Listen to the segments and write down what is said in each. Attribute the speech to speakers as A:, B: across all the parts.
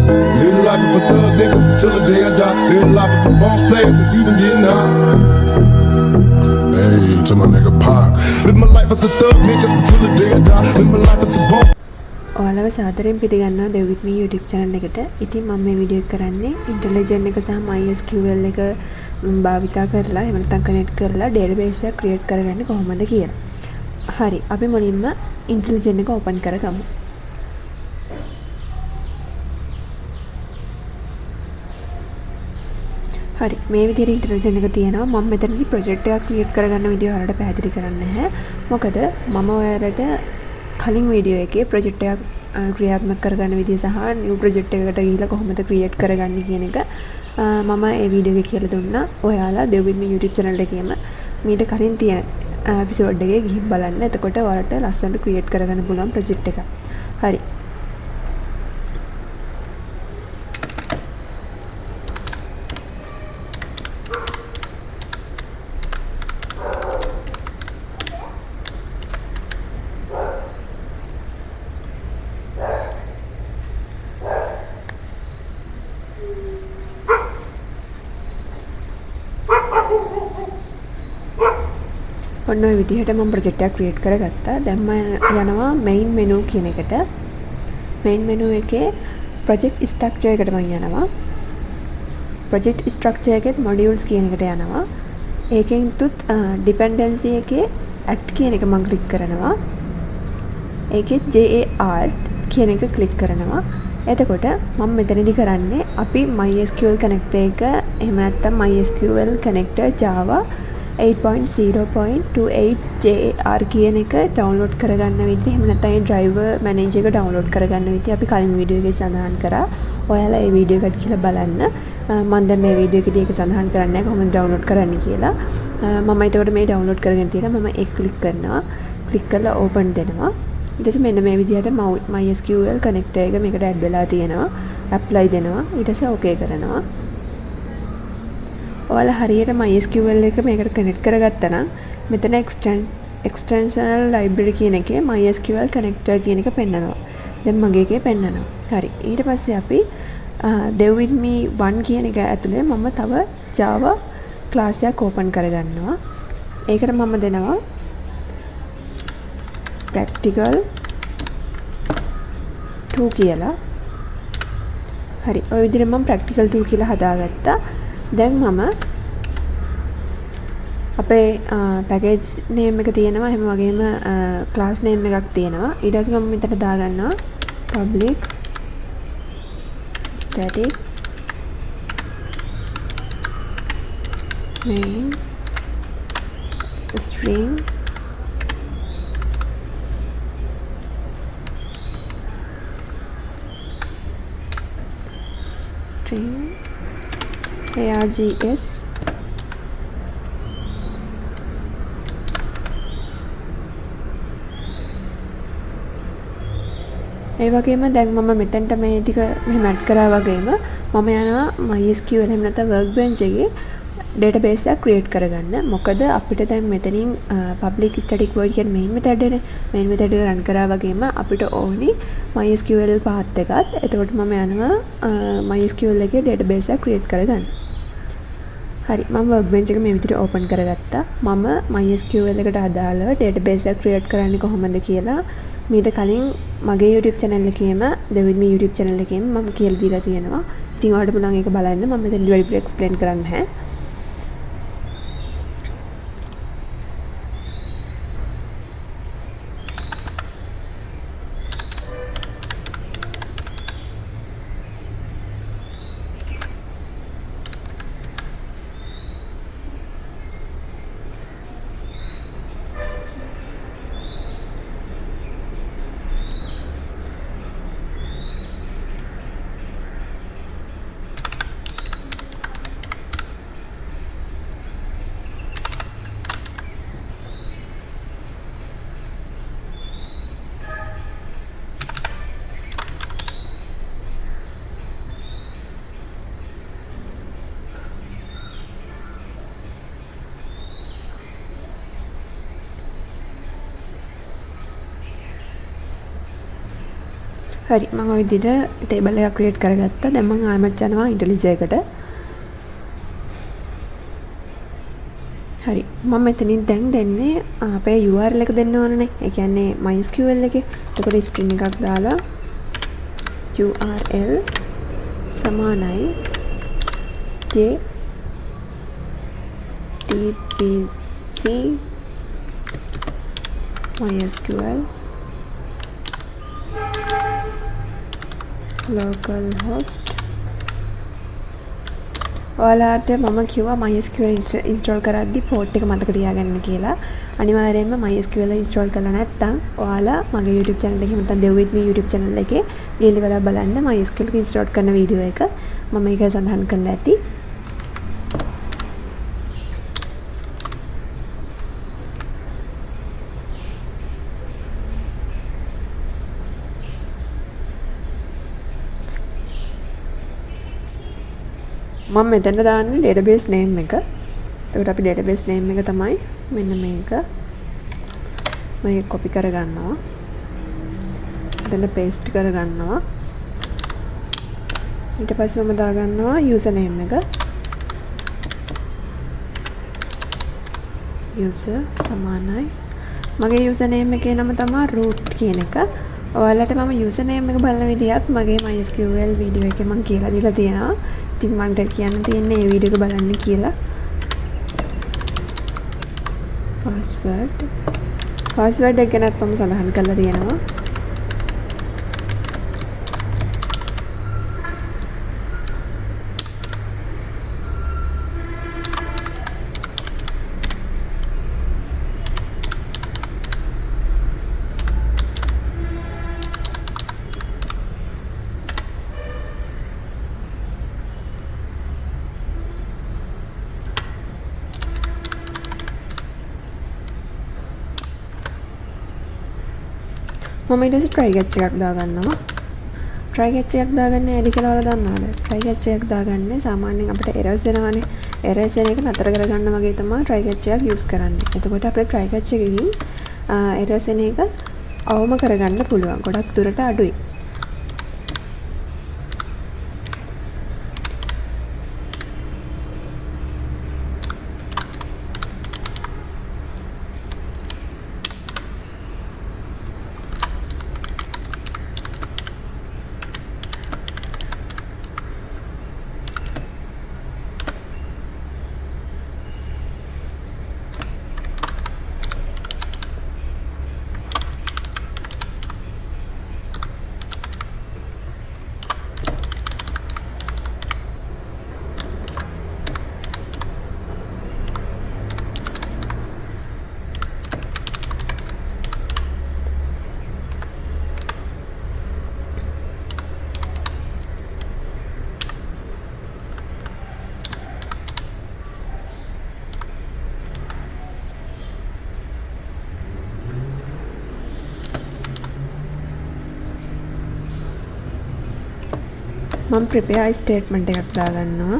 A: Live the life of a thug nigga till the day I die. Live the life of a boss player that's even getting high. Hey, to my nigga Pac. Live my life as a thug nigga till the day I die. Live my life as a boss.
B: ඔයාලව සාදරයෙන් පිළිගන්නවා The With Me YouTube channel එකට. ඉතින් මම මේ video එක කරන්නේ IntelliJ එක සහ MySQL එක භාවිතා කරලා එහෙම නැත්නම් කනෙක්ට් කරලා database එකක් create කරගන්නේ කොහොමද කියලා. හරි, අපි මුලින්ම IntelliJ එක open කරගමු. හරි, මේ විදිහට IntelliJ එක තියෙනවා. මම මෙතනදී project එකක් create කරගන්න විදිය ඔයාලට පැහැදිලි කරන්න නැහැ. මොකද මම ඔයාලට කලින් වීඩියෝ එකේ ප්‍රොජෙක්ට් එකක් ක්‍රියාත්මක කරගන්න විදිය සහ නිව් ප්‍රොජෙක්ට් එකකට ගිහිල්ලා කොහොමද ක්‍රියේට් කරගන්නේ කියන එක මම ඒ වීඩියෝ එකේ කියලා දුන්නා. ඔයාලා The With Me YouTube channel එකේම මීට කලින් තියෙන එපිසෝඩ් එකේ ගිහින් බලන්න. එතකොට ඔයාලට ලස්සනට ක්‍රියේට් කරගන්න පුළුවන් ප්‍රොජෙක්ට් එකක්. හරි. ඔන්න ඔය විදිහට මම ප්‍රොජෙක්ට් එකක් ක්‍රියේට් කරගත්තා. දැන් මම යනවා main menu කියන එකට. main menu එකේ project structure එකට මම යනවා. project structure එකේ modules කියන එකට යනවා. ඒකෙන් තුත් dependency එකේ add කියන එක මම ක්ලික් කරනවා. ඒකේ jar කියන එක ක්ලික් කරනවා. එතකොට මම මෙතනදී කරන්නේ අපි MySQL connector එක එහෙම නැත්නම් MySQL connector Java 8.0.28 JAR කියන එක ඩවුන්ලෝඩ් කරගන්න විදිහ එහෙම නැත්නම් ඒ ඩ්‍රයිවර් මැනේජර් එක ඩවුන්ලෝඩ් කරගන්න විදිහ අපි කලින් වීඩියෝ එකේ සඳහන් කරා. ඔයාලා ඒ වීඩියෝ එකට ගිහලා බලන්න. මම දැන් මේ වීඩියෝ එකේදී ඒක සඳහන් කරන්නේ නැහැ කොහොමද ඩවුන්ලෝඩ් කරන්නේ කියලා. මම ඒකට මේ ඩවුන්ලෝඩ් කරගෙන තියෙනවා. මම ඒක ක්ලික් කරනවා. ක්ලික් කරලා ඕපන් දෙනවා. ඊට පස්සේ මෙන්න මේ විදිහට MySQL connector එක මේකට ඇඩ් වෙලා තියෙනවා. apply දෙනවා. ඊට පස්සේ okay කරනවා. ඔයාලා හරියට MySQL එක මේකට කනෙක්ට් කරගත්තා නම් මෙතන extensional library කියන එකේ MySQL connector කියන එක පෙන්නනවා. දැන් මගේ එකේ පෙන්නනවා. හරි. ඊට පස්සේ අපි The With Me 1 කියන එක ඇතුලේ මම තව Java class එකක් open කරගන්නවා. ඒකට මම දෙනවා practical 2 කියලා. හරි. ඔය විදිහට මම practical 2 කියලා හදාගත්තා. දැන් මම අපේ පැකේජ් නේම් එක තියෙනවා. එහෙම වගේම ක්ලාස් නේම් එකක් තියෙනවා. ඊට පස්සේ මම මෙතන දාගන්නවා public static main string args ඒ වගේම දැන් මම මෙතනට මේ ටික මෙහෙම ඇඩ් කරා වගේම මම යනවා MySQL එහෙම නැත්නම් workbench එකේ database එකක් create කරගන්න. මොකද අපිට දැන් මෙතනින් public static void කියන main method එකනේ. main method එක run කරා වගේම අපිට ඕනි MySQL path එකත්. එතකොට මම යනවා MySQL එකේ database එකක් create කරගන්න. හරි, මම workbench එක මේ විදිහට open කරගත්තා. මම MySQL එකට අදාළව database එකක් create කරන්නේ කොහොමද කියලා මීට කලින් මගේ YouTube channel එකේම The With Me YouTube channel එකේම මම කියලා දීලා තියෙනවා. ඉතින් ඔයාලට පුළුවන් ඒක බලන්න. මම මෙතන වැඩිපුර explain කරන්නේ නැහැ. හරි මම ওই විදිහට ටේබල් එකක් ක්‍රියේට් කරගත්තා. දැන් මම ආයෙමත් යනවා ඉන්ටෙලිජර් එකට. හරි මම මෙතනින් දැන් දෙන්නේ අපේ URL එක දෙන්න ඕනනේ. ඒ කියන්නේ MySQL එකේ. එතකොට ස්ට්‍රින්ග් එකක් දාලා URL සමානයි JTBC MySQL localhost ඔයාලට මම කිව්වා MySQL ඉන්ස්ටෝල් කරද්දි පෝට් එක මතක තියාගන්න කියලා. අනිවාර්යයෙන්ම MySQL ඉන්ස්ටෝල් කරලා නැත්නම් ඔයාලා මගේ YouTube channel එකේ නැත්නම් Dev with me YouTube channel එකේ ගිහිල්ලා බලන්න MySQL ඉන්ස්ටෝල් කරන වීඩියෝ එක. මම ඒක සඳහන් කරලා ඇති. මම මෙතන දාන්නේ database name එක. එතකොට අපි database name එක තමයි මෙන්න මේක. මම copy කරගන්නවා. එතන paste කරගන්නවා. ඊට පස්සේ මම දාගන්නවා user name එක. user සමානයි. මගේ user name එකේ නම තමයි root කියන එක. ඔයාලට මම user name එක බලන විදිහත් මගේ MySQL වීඩියෝ එකේ මම කියලා දීලා තියෙනවා. ඉතින් මන්ට කියන්න තියෙන්නේ මේ වීඩියෝ එක බලන්න කියලා. පාස්වර්ඩ් එක ගැනත් මම සඳහන් කරලා තියෙනවා. මම ඊට පස්සේ try catch එකක් දාගන්නවා. try catch එකක් දාගන්නේ ඇයි කියලා ඔයාලා දන්නවද? try catch එකක් දාගන්නේ සාමාන්‍යයෙන් අපිට errors එනවානේ. errors එන එක නතර කරගන්න වගේ තමයි try catch එකක් use කරන්නේ. එතකොට අපිට try catch එකකින් errors එන එක අවම කරගන්න පුළුවන්. ගොඩක් දුරට අඩුයි. මම prepare statement එකක් දාගන්නවා.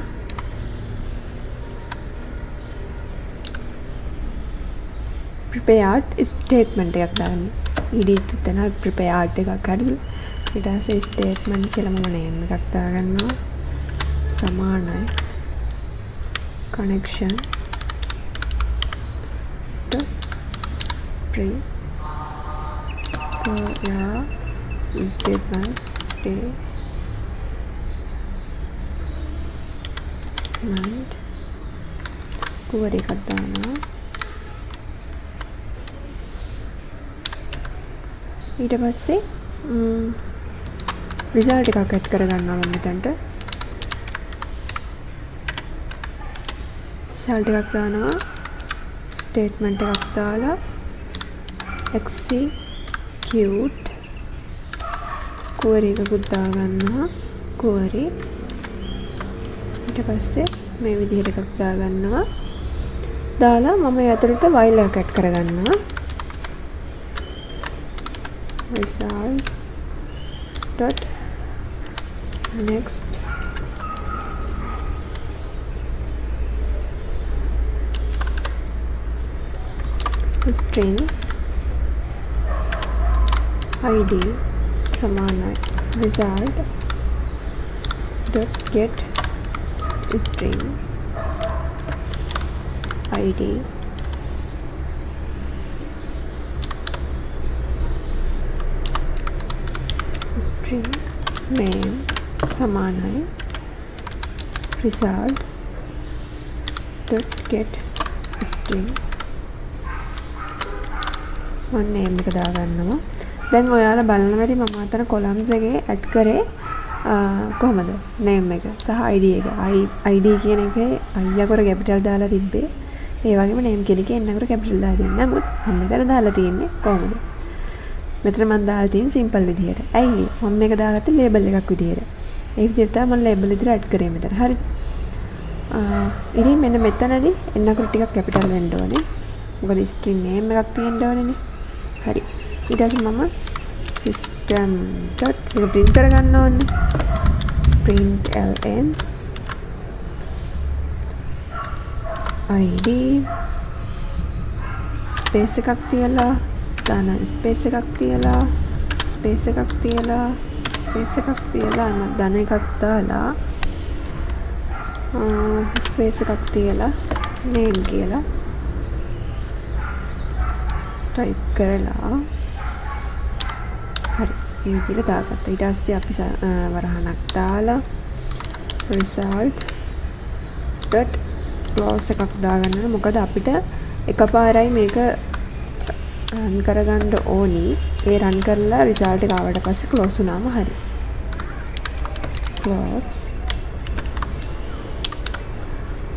B: prepared statement එකක් දාන්න. edit එතන prepared එකක් හරි. ඊට පස්සේ statement කියලා මම name එකක් දාගන්නවා. සමානයි connection to pre statement and query එකක් දානවා. ඊට පස්සේ result එකක් ඇඩ් කරගන්නවා මම මෙතනට. result එකක් දානවා. statement එකක් දාලා execute query එකකුත් දාගන්නවා. query ඊට පස්සේ මේ විදිහට එකක් දාගන්නවා. දාලා මම ඇතුළට while එකක් ඇඩ් කරගන්නවා. result dot next string id සමානයි result dot get string id string name සමානයි result dot get string මම name එක දාගන්නවා. දැන් ඔයාලා බලන්න ඇති මම අතන columns එකේ add කරේ කොහමද name එක සහ id එක. id කියන එකේ i අකුර capital දාලා තිබ්බේ. ඒ වගේම name කියන එකේ n අකුර capital දාලා තියෙනවා. නමුත් මම මෙතන දාලා තියෙන්නේ කොහමද? මෙතන මම දාලා තියෙන්නේ simple විදිහට. ඇයි මම මේක දාගත්තේ label එකක් විදිහට. ඒ විදිහට තමයි මම label විදිහට add කරේ මෙතන. හරි. ඉතින් මෙන්න මෙතනදී n අකුර ටිකක් capital වෙන්න ඕනේ. මොකද string name එකක් තියෙන්න ඕනේනේ. හරි. ඊට පස්සේ මම system dot එක print කරගන්න ඕනේ. print ln id space එකක් තියලා දාන space එකක් තියලා space එකක් තියලා space එකක් තියලා ධන එකක් දාලා space එකක් තියලා name කියලා type කරලා හරි මේ විදිහට දාගත්තා. ඊට පස්සේ අපි වරහණක් දාලා result dot close එකක් දාගන්න. මොකද අපිට එකපාරයි මේක රන් කරගන්න ඕනි. ඒ රන් කරලා result එක ආවට පස්සේ close වුණාම හරි. close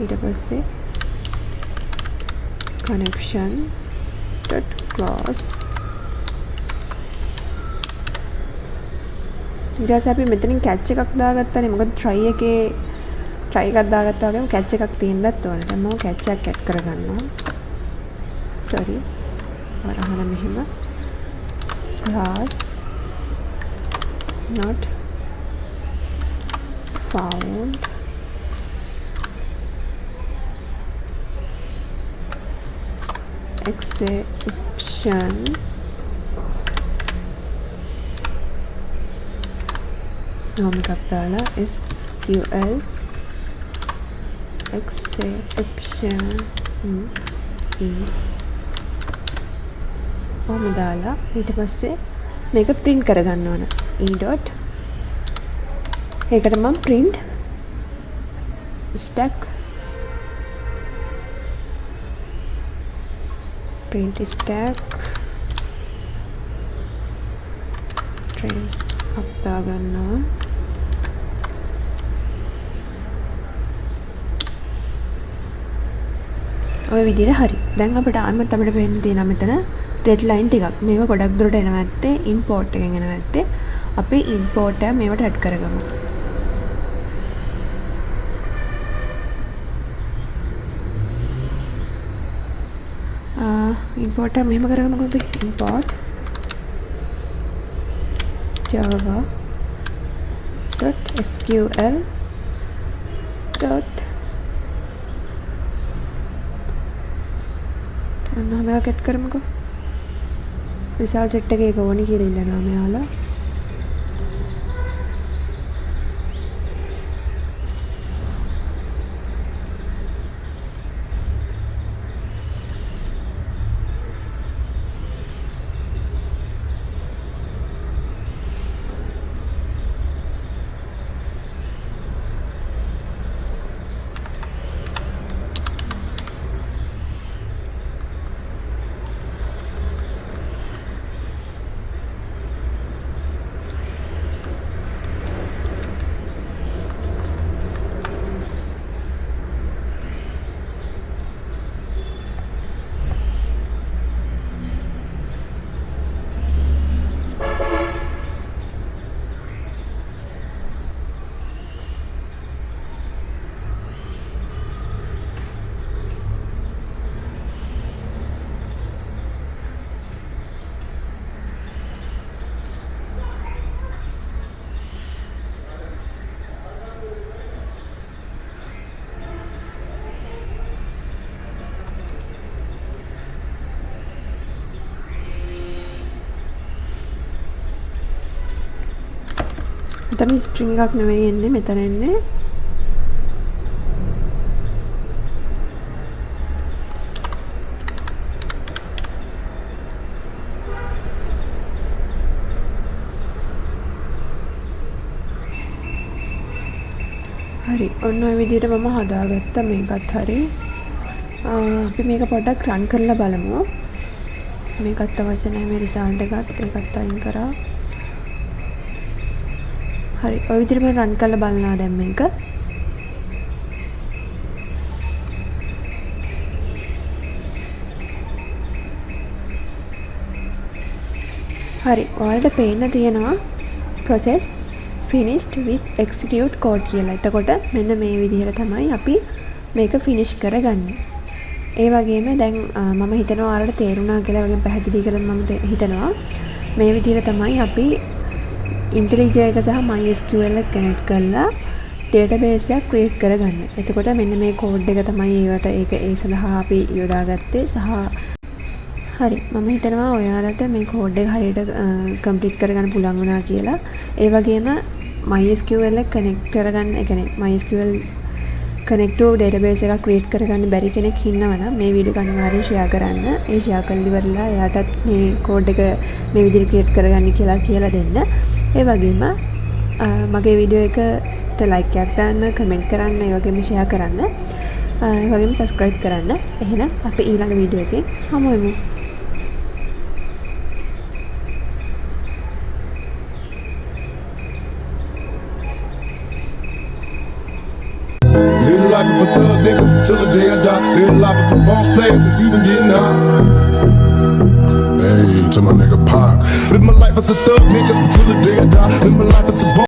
B: ඊට පස්සේ connection dot close ඊට පස්සේ අපි මෙතනින් catch එකක් දාගත්තානේ. මොකද try එකක් දාගත්තා වගේම catch එකක් තියෙන්නත් ඕනේ. දැන් මම catch එකක් add කරගන්නවා. sorry වරහන මෙහෙම class not found exception nom එකක් දාලා SQL exception ඔහොම දාලා ඊට පස්සේ මේක print කරගන්න ඕන. e dot ඒකට මම print stack trace up දාගන්නවා. ඔය විදිහට හරි. දැන් අපිට ආයෙත් අපිට පේන්න තියෙනවා මෙතන red line ටිකක්. මේව ගොඩක් දුරට එනවා නැත්තේ import එකෙන් එනවා නැත්තේ. අපි import එක මේවට add කරගමු. import එක මෙහෙම කරගමුකෝ අපි. import java.sql අන්න මේක කට් කරමුකෝ. result set එකේ ඒක ඕනි කියලා ඉල්ලනවා මෙයාලා. මෙතන ස්ප්‍රිං එකක් නෙවෙයි එන්නේ මෙතන එන්නේ හරි ඔන්න ඔය විදිහට මම හදාගත්තා මේකත් හරි අපි මේක පොඩ්ඩක් රන් කරලා බලමු මේකත් අවශ්‍ය නැහැ මේ රිසල්ට් එකත් ඒකත් අයින් කරා හරි ඔය විදිහට මම රන් කරලා බලනවා දැන් මේක හරි ඔයාලට පේන්න තියෙනවා process finished with execute code කියලා. එතකොට මෙන්න මේ විදිහට තමයි අපි මේක finish කරගන්නේ. ඒ වගේම දැන් මම හිතනවා ඔයාලට තේරුණා කියලා වගේ පැහැදිලි කරලා මම හිතනවා මේ විදිහට තමයි අපි IntelliJ එක සහ MySQL එක connect කරලා database එකක් create කරගන්නේ. එතකොට මෙන්න මේ code එක තමයි ඒවට ඒ සඳහා අපි යොදාගත්තේ සහ හරි මම හිතනවා ඔයාලට මේ code එක හරියට complete කරගන්න පුළුවන් වුණා කියලා. ඒ වගේම MySQL එක connect කරගන්න, ඒ කියන්නේ MySQL connect to database එකක් create කරගන්න බැරි කෙනෙක් ඉන්නවනම් මේ වීඩියෝ එක අනිවාර්යෙන් share කරන්න. ඒ share කරලා ඉවරලා එයාටත් මේ code එක මේ විදිහට create කරගන්න කියලා දෙන්න. ඒ වගේම මගේ වීඩියෝ එකට like එකක් දාන්න, comment කරන්න, ඒ වගේම share කරන්න. ඒ වගේම subscribe කරන්න. එහෙනම් අපි ඊළඟ වීඩියෝ එකේ හමු වෙමු.
A: Live life of a thug nigga till the day I die. Live life of a boss player that's even getting high. Hey, to my nigga Pac. Live my life as a thug nigga till the day I die. Live my life as a boss.